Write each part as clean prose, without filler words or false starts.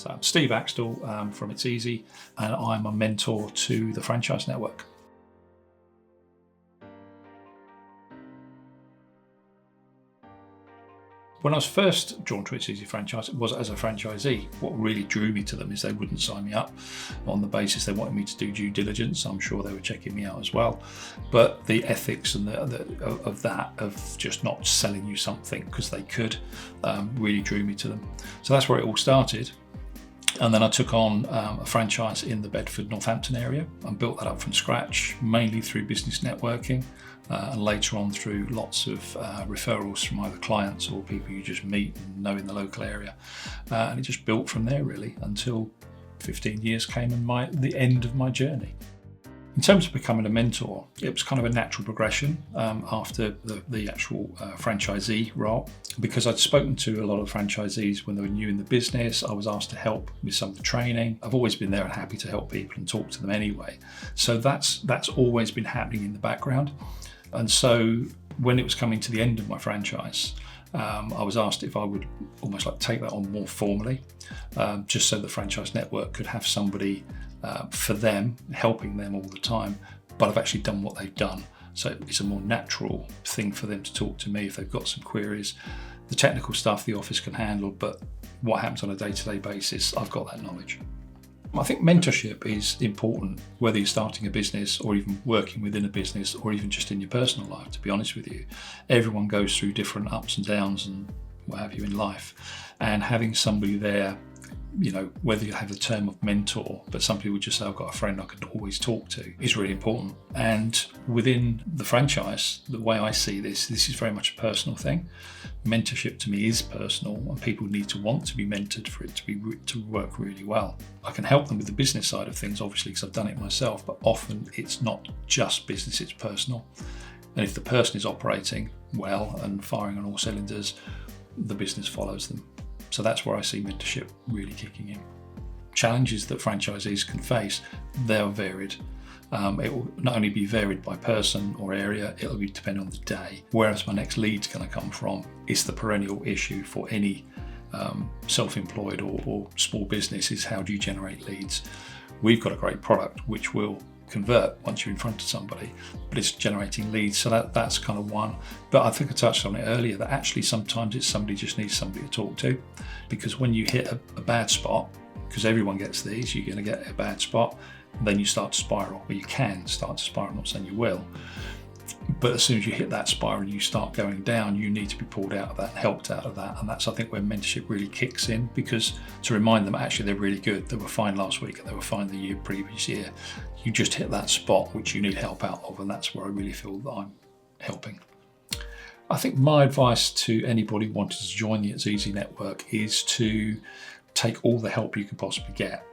So I'm Steve Axtell from It's Easy, and I'm a mentor to the Franchise Network. When I was first drawn to It's Easy Franchise, it was as a franchisee. What really drew me to them is they wouldn't sign me up on the basis they wanted me to do due diligence. I'm sure they were checking me out as well. But the ethics and of just not selling you something because they could really drew me to them. So that's where it all started. And then I took on a franchise in the Bedford, Northampton area and built that up from scratch, mainly through business networking and later on through lots of referrals from either clients or people you just meet and know in the local area. And it just built from there really until 15 years came and the end of my journey. In terms of becoming a mentor, it was kind of a natural progression after the actual franchisee role. Because I'd spoken to a lot of franchisees when they were new in the business, I was asked to help with some of the training. I've always been there and happy to help people and talk to them anyway. So that's always been happening in the background. And so when it was coming to the end of my franchise, I was asked if I would almost like take that on more formally, just so the Franchise Network could have somebody for them, helping them all the time, but I've actually done what they've done. So it's a more natural thing for them to talk to me if they've got some queries. The technical stuff the office can handle, but what happens on a day-to-day basis, I've got that knowledge. I think mentorship is important, whether you're starting a business or even working within a business or even just in your personal life, to be honest with you. Everyone goes through different ups and downs and what have you in life. And having somebody there, whether you have the term of mentor, but some people just say, I've got a friend I can always talk to, is really important. And within the franchise, the way I see this is very much a personal thing. Mentorship to me is personal, and people need to want to be mentored for it to work really well. I can help them with the business side of things, obviously, because I've done it myself, but often it's not just business, it's personal. And if the person is operating well and firing on all cylinders, the business follows them. So that's where I see mentorship really kicking in. Challenges that franchisees can face, they're varied. It will not only be varied by person or area, it'll be depending on the day. Whereas my next lead's going to come from is the perennial issue for any self-employed or small business is how do you generate leads? We've got a great product which will convert once you're in front of somebody, but it's generating leads, so that's kind of one. But I think I touched on it earlier that actually sometimes it's somebody just needs somebody to talk to, because when you hit a bad spot, because everyone gets these, you're going to get a bad spot, and then you start to spiral, or you can start to spiral. I'm not saying you will, but as soon as you hit that spiral and you start going down, you need to be pulled out of that and helped out of that. And that's, I think, where mentorship really kicks in, because to remind them, actually, they're really good. They were fine last week and they were fine the previous year. You just hit that spot which you need help out of, and that's where I really feel that I'm helping. I think my advice to anybody wanting to join the It's Easy network is to take all the help you can possibly get.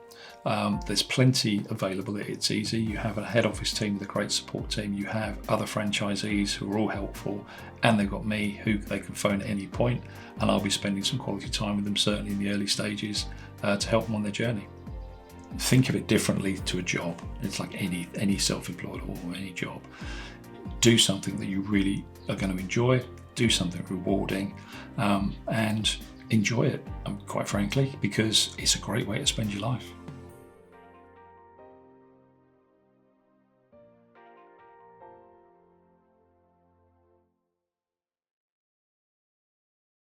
There's plenty available at It's Easy. You have a head office team with a great support team. You have other franchisees who are all helpful, and they've got me who they can phone at any point, and I'll be spending some quality time with them, certainly in the early stages, to help them on their journey. Think of it differently to a job. It's like any self-employed or any job. Do something that you really are going to enjoy, do something rewarding, and enjoy it, quite frankly, because it's a great way to spend your life.